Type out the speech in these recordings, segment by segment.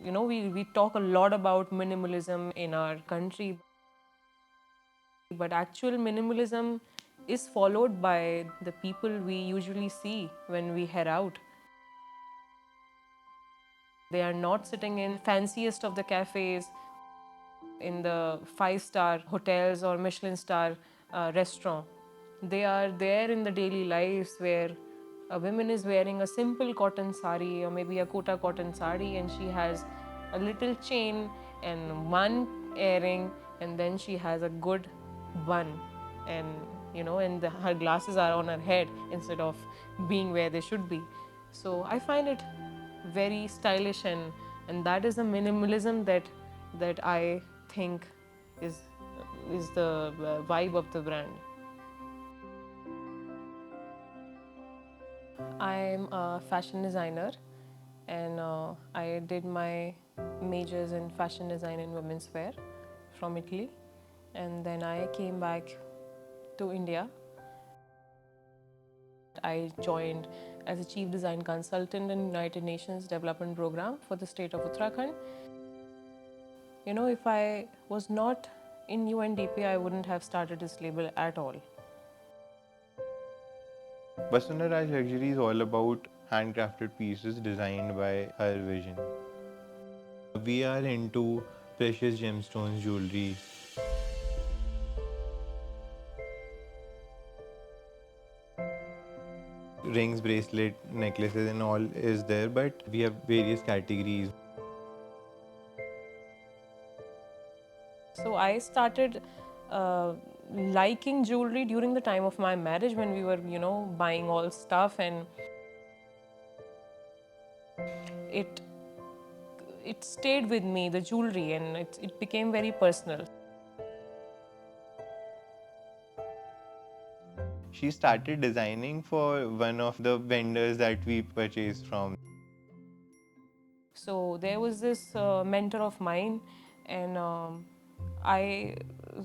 we talk a lot about minimalism in our country, but actual minimalism is followed by the people we usually see when we head out. They are not sitting in fanciest of the cafes, in the five-star hotels or Michelin star restaurant. They are there in the daily lives where a woman is wearing a simple cotton sari or maybe a kota cotton sari, and she has a little chain and one earring, and then she has a good bun, and her glasses are on her head instead of being where they should be. So I find it very stylish, and that is the minimalism that I think is is the vibe of the brand. I'm a fashion designer, and I did my majors in fashion design and women's wear from Italy, and then I came back to India. I joined as a chief design consultant in United Nations Development Program for the state of Uttarakhand. If I was not in UNDP, I wouldn't have started this label at all. Vasundhra Raj Luxury is all about handcrafted pieces designed by her vision. We are into precious gemstones jewelry. Rings, bracelet, necklaces and all is there, but we have various categories. So I started liking jewelry during the time of my marriage when we were, buying all stuff, and it it stayed with me, the jewelry, and it became very personal. She started designing for one of the vendors that we purchased from. So there was this mentor of mine, and I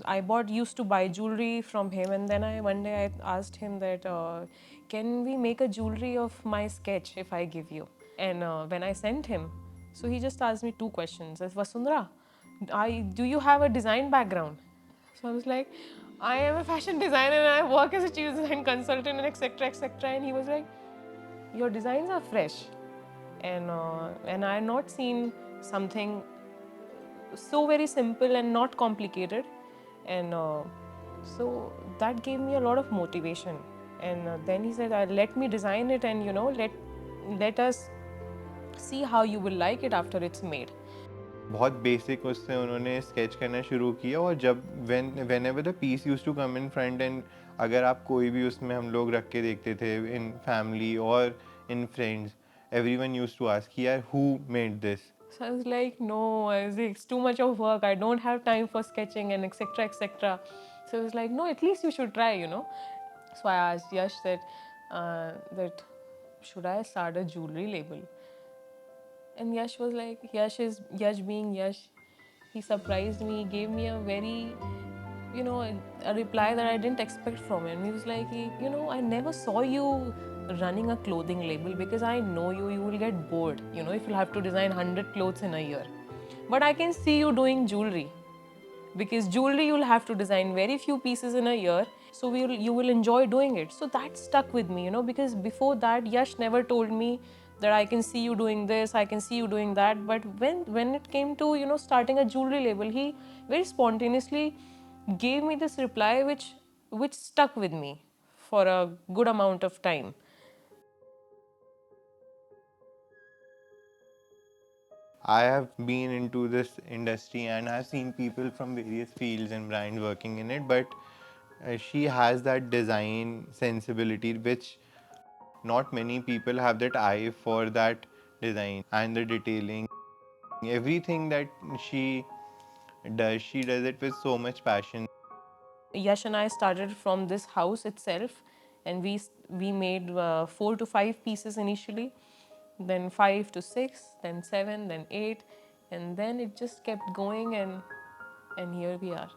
I bought used to buy jewelry from him, and then one day I asked him that can we make a jewelry of my sketch if I give you? And when I sent him, so he just asked me two questions. As Vasundhra, do you have a design background? So I was like, I am a fashion designer and I work as a chief design consultant and etc. etc. And he was like, your designs are fresh, and I had not seen something so very simple and not complicated, and so that gave me a lot of motivation. And then he said, let me design it, and let us see how you will like it after it's made. बहुत basic उससे उन्होंने sketch करना शुरू किया, और जब whenever the piece used to come in front, and अगर आप कोई भी उसमें हम लोग रख के देखते थे in family or in friends, everyone used to ask यार who made this. So I was like, no, it's too much of work. I don't have time for sketching and etc. etc. So I was like, no, at least you should try. So I asked Yash that should I start a jewelry label? And Yash was like, Yash being Yash. He surprised me. He gave me a very, a reply that I didn't expect from him. He was like, I never saw you running a clothing label because I know you will get bored, if you have to design 100 clothes in a year. But I can see you doing jewelry, because jewelry you'll have to design very few pieces in a year, so you will enjoy doing it. So that stuck with me, because before that Yash never told me that I can see you doing this, I can see you doing that. But when it came to starting a jewelry label, he very spontaneously gave me this reply which stuck with me for a good amount of time. I have been into this industry and I've seen people from various fields and brands working in it, but she has that design sensibility which not many people have, that eye for that design and the detailing. Everything that she does it with so much passion. Yash and I started from this house itself, and we made 4 to 5 pieces initially, then 5 to 6, then 7, then 8, and then it just kept going, and here we are.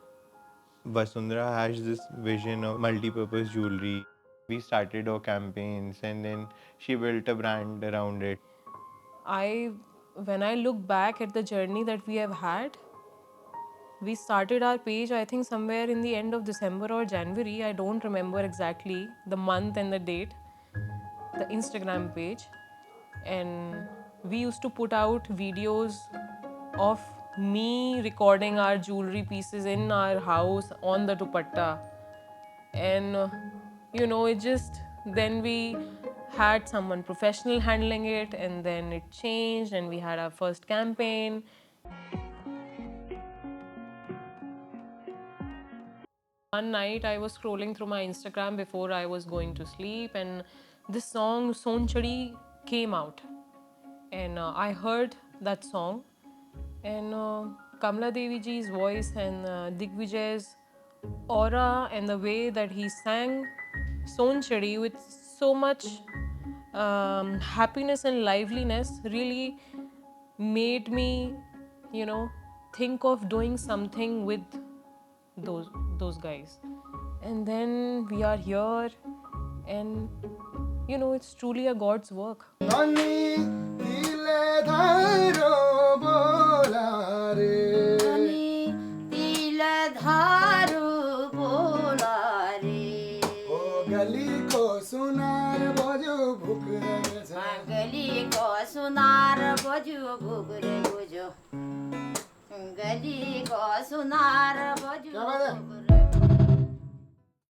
Vasundhra has this vision of multi-purpose jewelry. We started our campaigns and then she built a brand around it. I when I look back at the journey that we have had, we started our page, I think, somewhere in the end of December or January. I don't remember exactly the month and the date, the Instagram page. And we used to put out videos of me recording our jewelry pieces in our house on the dupatta. And it just, then we had someone professional handling it, and then it changed, and we had our first campaign. One night I was scrolling through my Instagram before I was going to sleep, and this song Sonchadi came out, and I heard that song, and Kamala Devi ji's voice and Digvijay's aura and the way that he sang Sonchadi with so much happiness and liveliness really made me, think of doing something with those guys. And then we are here, and it's truly a God's work. Ani Teele Dharo bola re. Ani Teele Dharo bola re. O gali ko sunar baju bhukre se. Gali ko sunar baju bhukre bujo. Gali ko sunar baju bhukre.